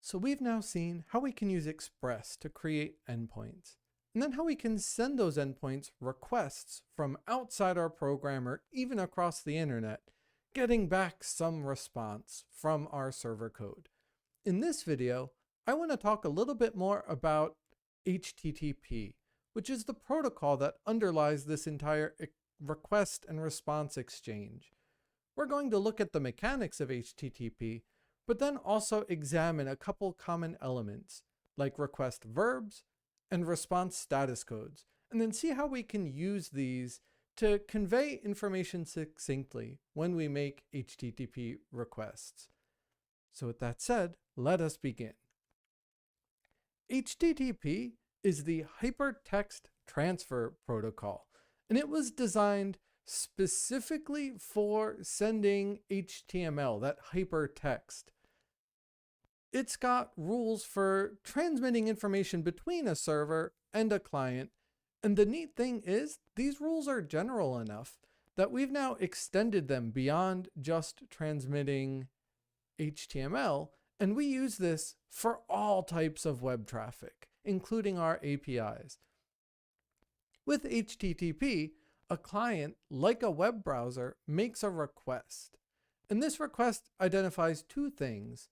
So we've now seen how we can use Express to create endpoints, and then how we can send those endpoints requests from outside our program or even across the internet, getting back some response from our server code. In this video, I want to talk a little bit more about HTTP, which is the protocol that underlies this entire request and response exchange. We're going to look at the mechanics of HTTP, but then also examine a couple common elements like request verbs and response status codes, and then see how we can use these to convey information succinctly when we make HTTP requests. So with that said, let us begin. HTTP is the Hypertext Transfer Protocol, and it was designed specifically for sending HTML, that hypertext. It's got rules for transmitting information between a server and a client, and the neat thing is these rules are general enough that we've now extended them beyond just transmitting HTML, and we use this for all types of web traffic, including our APIs. With HTTP, a client, like a web browser, makes a request, and this request identifies two things.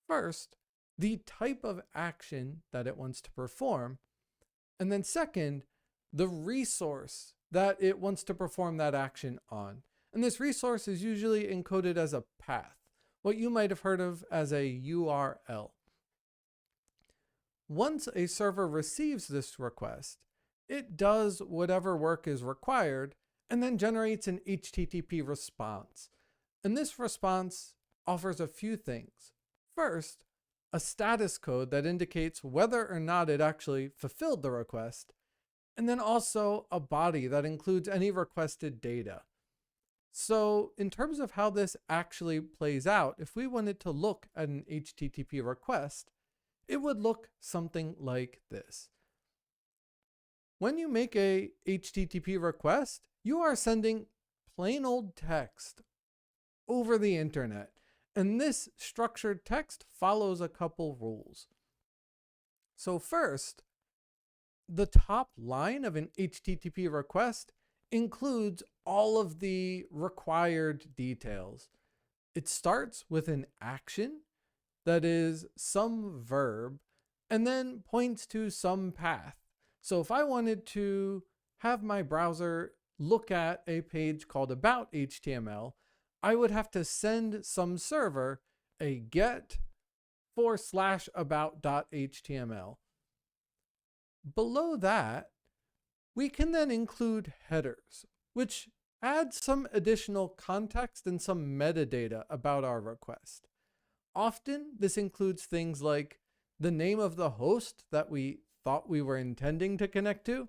First, the type of action that it wants to perform, and then second, the resource that it wants to perform that action on. And this resource is usually encoded as a path, what you might have heard of as a URL. Once a server receives this request, it does whatever work is required and then generates an HTTP response. And this response offers a few things. First, a status code that indicates whether or not it actually fulfilled the request, and then also a body that includes any requested data. So in terms of how this actually plays out, if we wanted to look at an HTTP request, it would look something like this. When you make a HTTP request, you are sending plain old text over the internet. And this structured text follows a couple rules. So first, the top line of an HTTP request includes all of the required details. It starts with an action that is some verb and then points to some path. So if I wanted to have my browser look at a page called About HTML, I would have to send some server a get/about.html. Below that, we can then include headers, which add some additional context and some metadata about our request. Often, this includes things like the name of the host that we thought we were intending to connect to,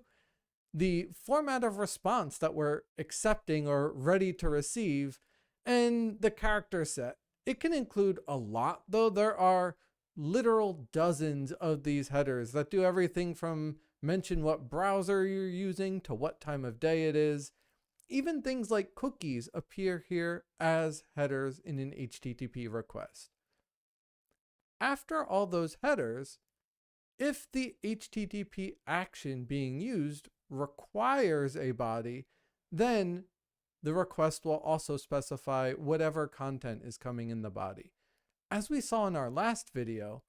the format of response that we're accepting or ready to receive, and the character set. It can include a lot, though. There are literal dozens of these headers that do everything from mention what browser you're using to what time of day it is. Even things like cookies appear here as headers in an HTTP request. After all those headers, if the HTTP action being used requires a body, then the request will also specify whatever content is coming in the body. As we saw in our last video,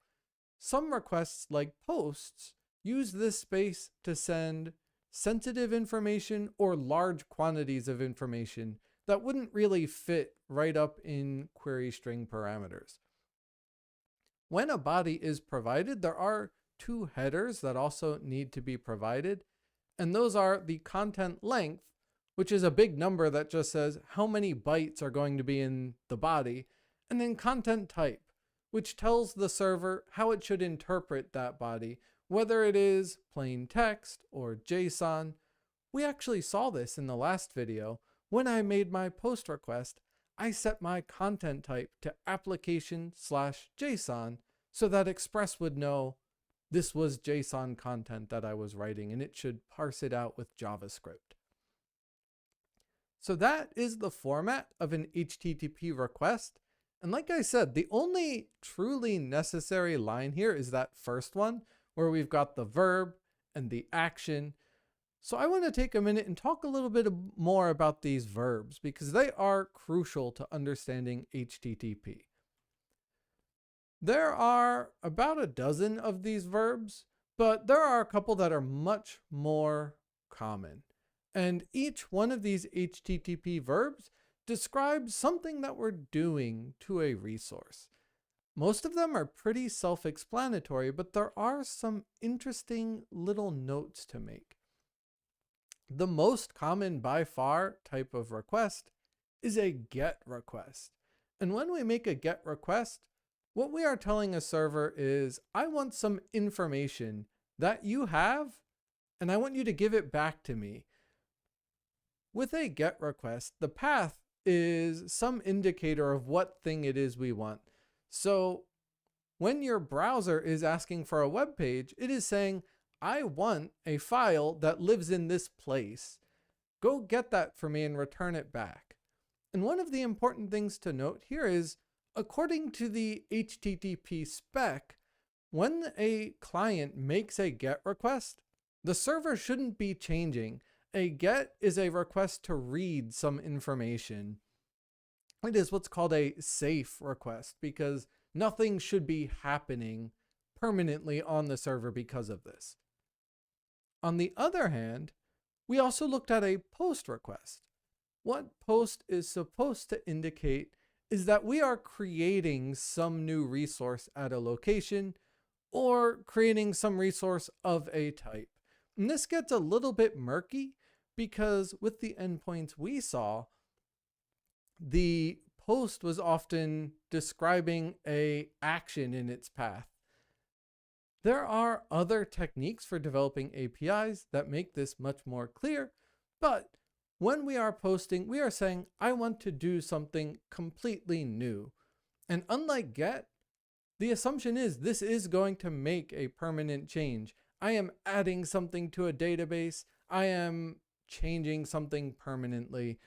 some requests like posts use this space to send sensitive information or large quantities of information that wouldn't really fit right up in query string parameters. When a body is provided, there are two headers that also need to be provided, and those are the content length, which is a big number that just says how many bytes are going to be in the body, and then content type, which tells the server how it should interpret that body, whether it is plain text or JSON. We actually saw this in the last video. When I made my post request, I set my content type to application/JSON so that Express would know this was JSON content that I was writing, and it should parse it out with JavaScript. So that is the format of an HTTP request, And like I said, the only truly necessary line here is that first one where we've got the verb and the action. So I want to take a minute and talk a little bit more about these verbs because they are crucial to understanding HTTP. There are about a dozen of these verbs, but there are a couple that are much more common. And each one of these HTTP verbs describes something that we're doing to a resource. Most of them are pretty self-explanatory, but there are some interesting little notes to make. The most common by far type of request is a GET request. And when we make a GET request, what we are telling a server is, I want some information that you have, and I want you to give it back to me. With a GET request, the path is some indicator of what thing it is we want. So when your browser is asking for a web page, it is saying, I want a file that lives in this place. Go get that for me and return it back. And one of the important things to note here is, according to the HTTP spec, when a client makes a GET request, the server shouldn't be changing. A GET is a request to read some information. It is what's called a safe request because nothing should be happening permanently on the server because of this. On the other hand, we also looked at a POST request. What POST is supposed to indicate is that we are creating some new resource at a location or creating some resource of a type. And this gets a little bit murky because with the endpoints we saw, the POST was often describing an action in its path. There are other techniques for developing APIs that make this much more clear, but when we are posting, we are saying, I want to do something completely new. And unlike GET, the assumption is this is going to make a permanent change. I am adding something to a database. I am changing something permanently.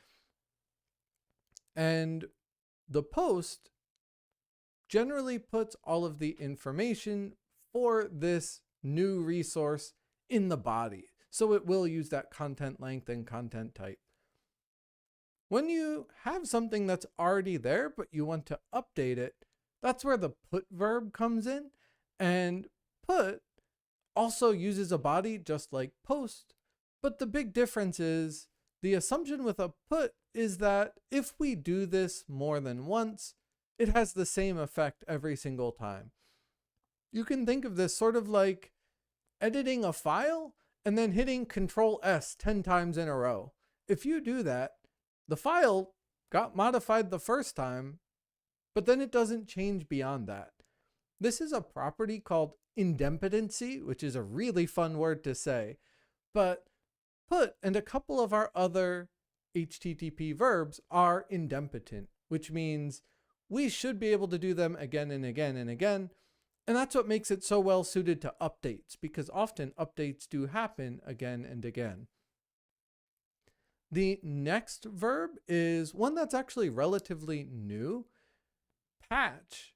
And the POST generally puts all of the information for this new resource in the body. So it will use that content length and content type. When you have something that's already there, but you want to update it, that's where the put verb comes in. And put also uses a body just like post. But the big difference is the assumption with a put is that if we do this more than once, it has the same effect every single time. You can think of this sort of like editing a file and then hitting Control S 10 times in a row. If you do that, the file got modified the first time, but then it doesn't change beyond that. This is a property called idempotency, which is a really fun word to say, but put and a couple of our other HTTP verbs are idempotent, which means we should be able to do them again and again and again. And that's what makes it so well suited to updates, because often updates do happen again and again. The next verb is one that's actually relatively new. Patch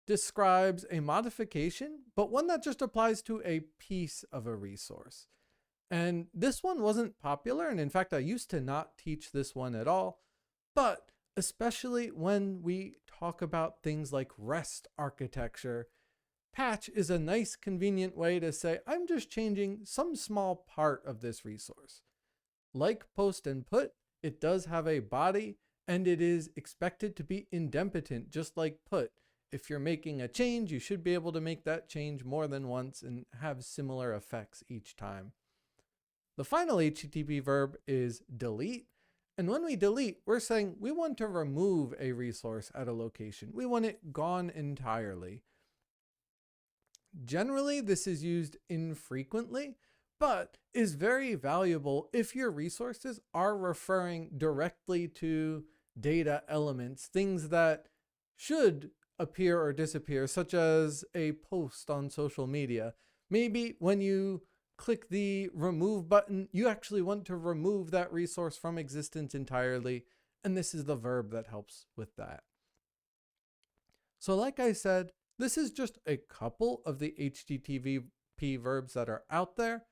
describes a modification, but one that just applies to a piece of a resource. And this one wasn't popular, and in fact, I used to not teach this one at all, but especially when we talk about things like REST architecture, patch is a nice, convenient way to say, I'm just changing some small part of this resource. Like post and put, it does have a body, and it is expected to be idempotent, just like put. If you're making a change, you should be able to make that change more than once and have similar effects each time. The final HTTP verb is delete. And when we delete, we're saying we want to remove a resource at a location. We want it gone entirely. Generally, this is used infrequently, but is very valuable if your resources are referring directly to data elements, things that should appear or disappear, such as a post on social media. Maybe when you click the remove button, you actually want to remove that resource from existence entirely, and this is the verb that helps with that. So like I said, this is just a couple of the HTTP verbs that are out there.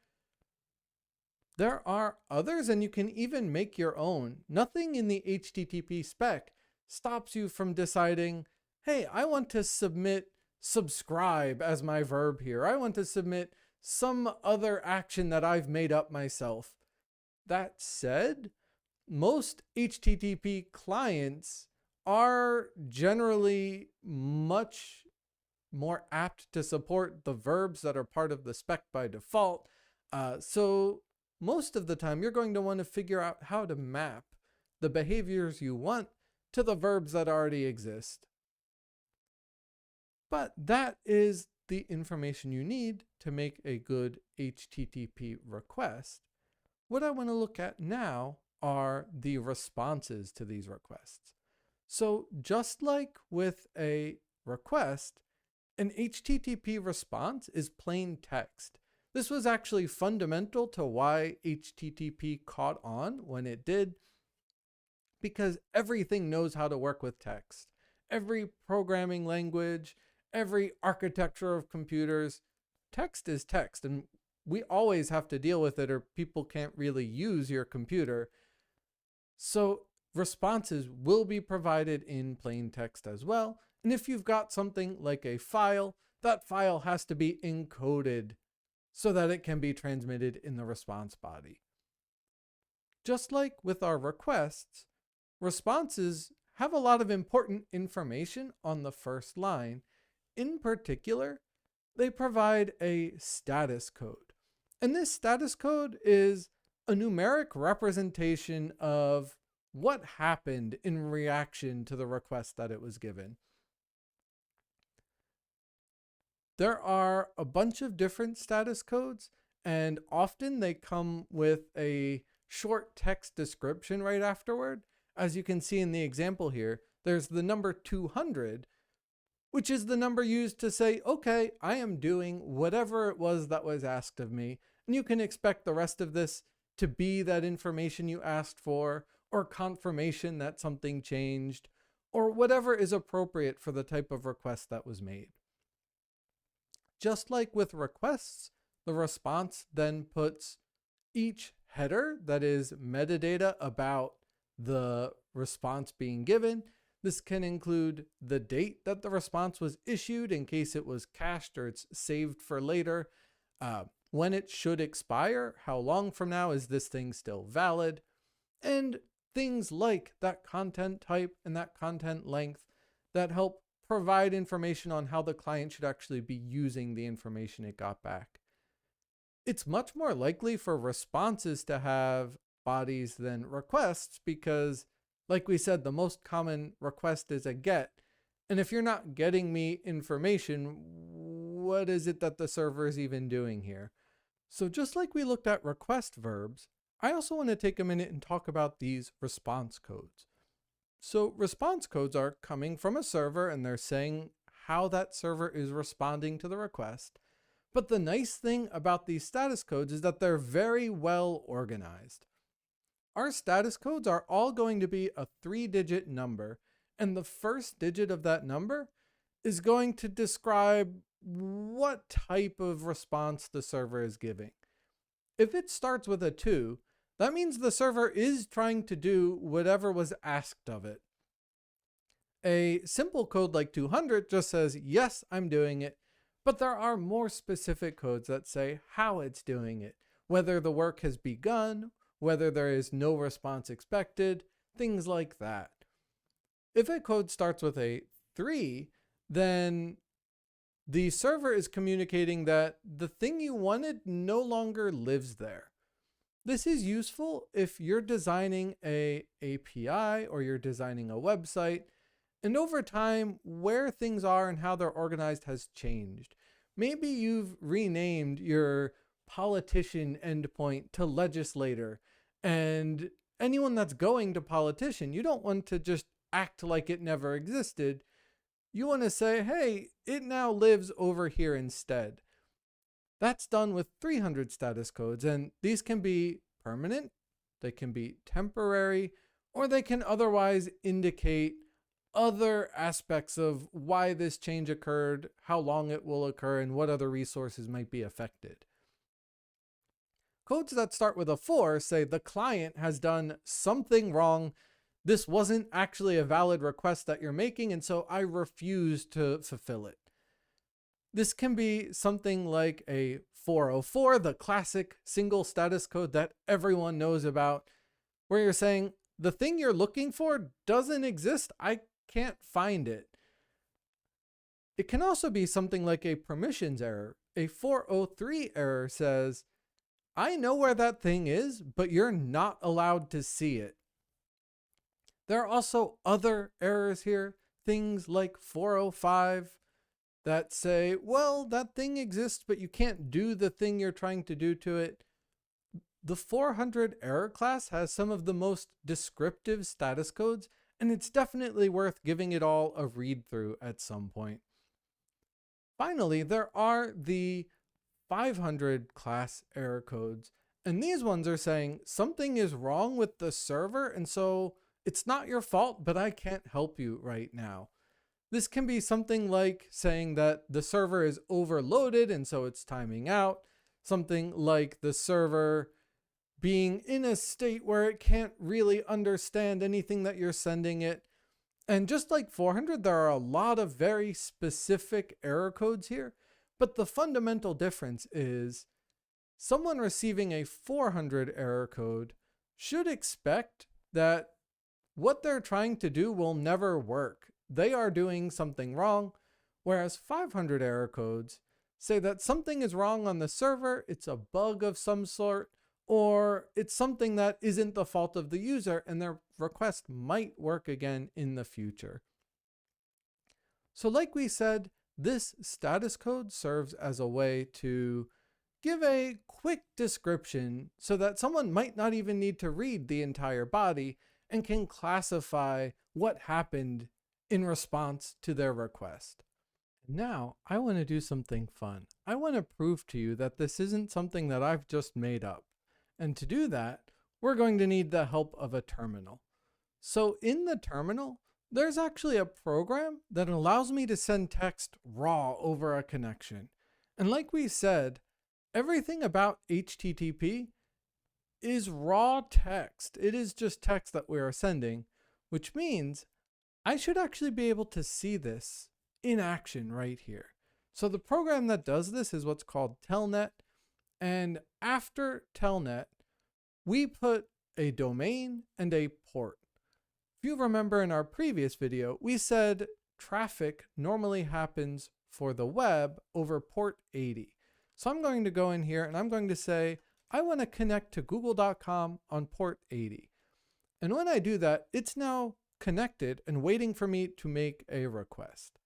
There are others, and you can even make your own. Nothing in the HTTP spec stops you from deciding, hey, I want to submit subscribe as my verb here. I want to submit some other action that I've made up myself. That said, most HTTP clients are generally much more apt to support the verbs that are part of the spec by default. So most of the time, you're going to want to figure out how to map the behaviors you want to the verbs that already exist. But that is the information you need to make a good HTTP request. What I want to look at now are the responses to these requests. So just like with a request, an HTTP response is plain text. This was actually fundamental to why HTTP caught on when it did, because everything knows how to work with text. Every programming language, every architecture of computers, text is text, and we always have to deal with it or people can't really use your computer. So responses will be provided in plain text as well. And if you've got something like a file, that file has to be encoded so that it can be transmitted in the response body. Just like with our requests, responses have a lot of important information on the first line. In particular, they provide a status code. And this status code is a numeric representation of what happened in reaction to the request that it was given. There are a bunch of different status codes, and often they come with a short text description right afterward. As you can see in the example here, there's the number 200, which is the number used to say, okay, I am doing whatever it was that was asked of me. And you can expect the rest of this to be that information you asked for, or confirmation that something changed, or whatever is appropriate for the type of request that was made. Just like with requests, the response then puts each header, that is metadata about the response being given. This can include the date that the response was issued in case it was cached or it's saved for later, when it should expire, how long from now is this thing still valid, and things like that content type and that content length that help provide information on how the client should actually be using the information it got back. It's much more likely for responses to have bodies than requests because, like we said, the most common request is a get. And if you're not getting me information, what is it that the server is even doing here? So just like we looked at request verbs, I also want to take a minute and talk about these response codes. So response codes are coming from a server and they're saying how that server is responding to the request. But the nice thing about these status codes is that they're very well organized. Our status codes are all going to be a 3-digit number, and the first digit of that number is going to describe what type of response the server is giving. If it starts with a 2, that means the server is trying to do whatever was asked of it. A simple code like 200 just says, yes, I'm doing it, but there are more specific codes that say how it's doing it, whether the work has begun, whether there is no response expected, things like that. If a code starts with a 3, then the server is communicating that the thing you wanted no longer lives there. This is useful if you're designing an API or you're designing a website, and over time, where things are and how they're organized has changed. Maybe you've renamed your politician endpoint to legislator, and anyone that's going to politician, you don't want to just act like it never existed. You want to say, hey, it now lives over here instead. That's done with 300 status codes, and these can be permanent, they can be temporary, or they can otherwise indicate other aspects of why this change occurred, how long it will occur, and what other resources might be affected. Codes that start with a 4 say the client has done something wrong. This wasn't actually a valid request that you're making, and so I refuse to fulfill it. This can be something like a 404, the classic single status code that everyone knows about, where you're saying, the thing you're looking for doesn't exist. I can't find it. It can also be something like a permissions error. A 403 error says, I know where that thing is, but you're not allowed to see it. There are also other errors here, things like 405 that say, well, that thing exists, but you can't do the thing you're trying to do to it. The 400 error class has some of the most descriptive status codes, and it's definitely worth giving it all a read through at some point. Finally, there are the 500 class error codes, and these ones are saying something is wrong with the server, and so it's not your fault, but I can't help you right now. This can be something like saying that the server is overloaded and so it's timing out, something like the server being in a state where it can't really understand anything that you're sending it. And just like 400, there are a lot of very specific error codes here, but the fundamental difference is someone receiving a 400 error code should expect that what they're trying to do will never work. They are doing something wrong, whereas 500 error codes say that something is wrong on the server, it's a bug of some sort, or it's something that isn't the fault of the user and their request might work again in the future. So like we said, this status code serves as a way to give a quick description so that someone might not even need to read the entire body and can classify what happened in response to their request. Now, I want to do something fun. I want to prove to you that this isn't something that I've just made up. And to do that, we're going to need the help of a terminal. So in the terminal, there's actually a program that allows me to send text raw over a connection. And like we said, everything about HTTP is raw text. It is just text that we are sending, which means I should actually be able to see this in action right here. So the program that does this is what's called Telnet. And after Telnet, we put a domain and a port. If you remember in our previous video, we said traffic normally happens for the web over port 80. So I'm going to go in here and I'm going to say, I want to connect to google.com on port 80. And when I do that, it's now connected and waiting for me to make a request.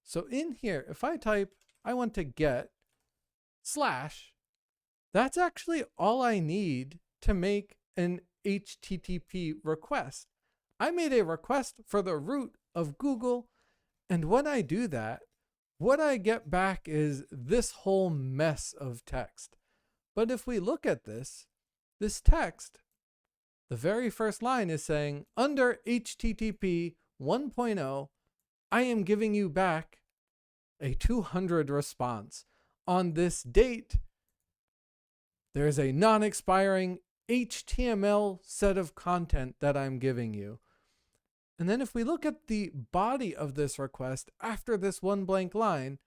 So in here, if I type, I want to get /, that's actually all I need to make an HTTP request. I made a request for the root of Google, and when I do that, what I get back is this whole mess of text. But if we look at this text, the very first line is saying, under HTTP 1.0, I am giving you back a 200 response. On this date, there's a non-expiring HTML set of content that I'm giving you. And then if we look at the body of this request after this one blank line,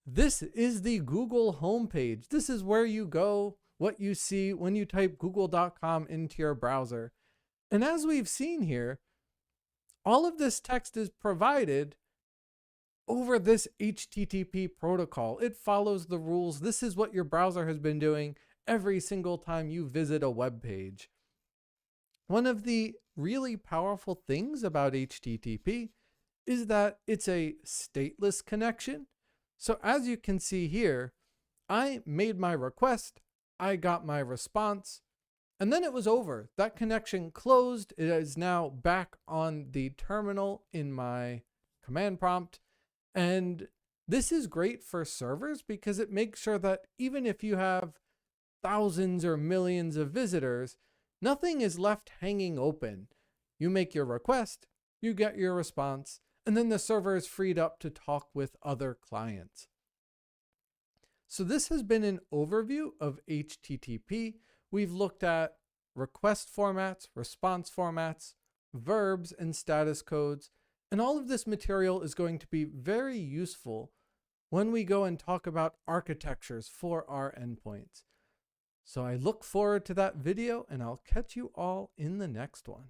this is the Google homepage. This is where you go, what you see when you type google.com into your browser. And as we've seen here, all of this text is provided over this HTTP protocol. It follows the rules. This is what your browser has been doing every single time you visit a web page. One of the really powerful things about HTTP is that it's a stateless connection. So as you can see here, I made my request, I got my response, and then it was over. That connection closed. It is now back on the terminal in my command prompt. And this is great for servers because it makes sure that even if you have thousands or millions of visitors, nothing is left hanging open. You make your request, you get your response, and then the server is freed up to talk with other clients. So this has been an overview of HTTP. We've looked at request formats, response formats, verbs, and status codes. And all of this material is going to be very useful when we go and talk about architectures for our endpoints. So I look forward to that video, and I'll catch you all in the next one.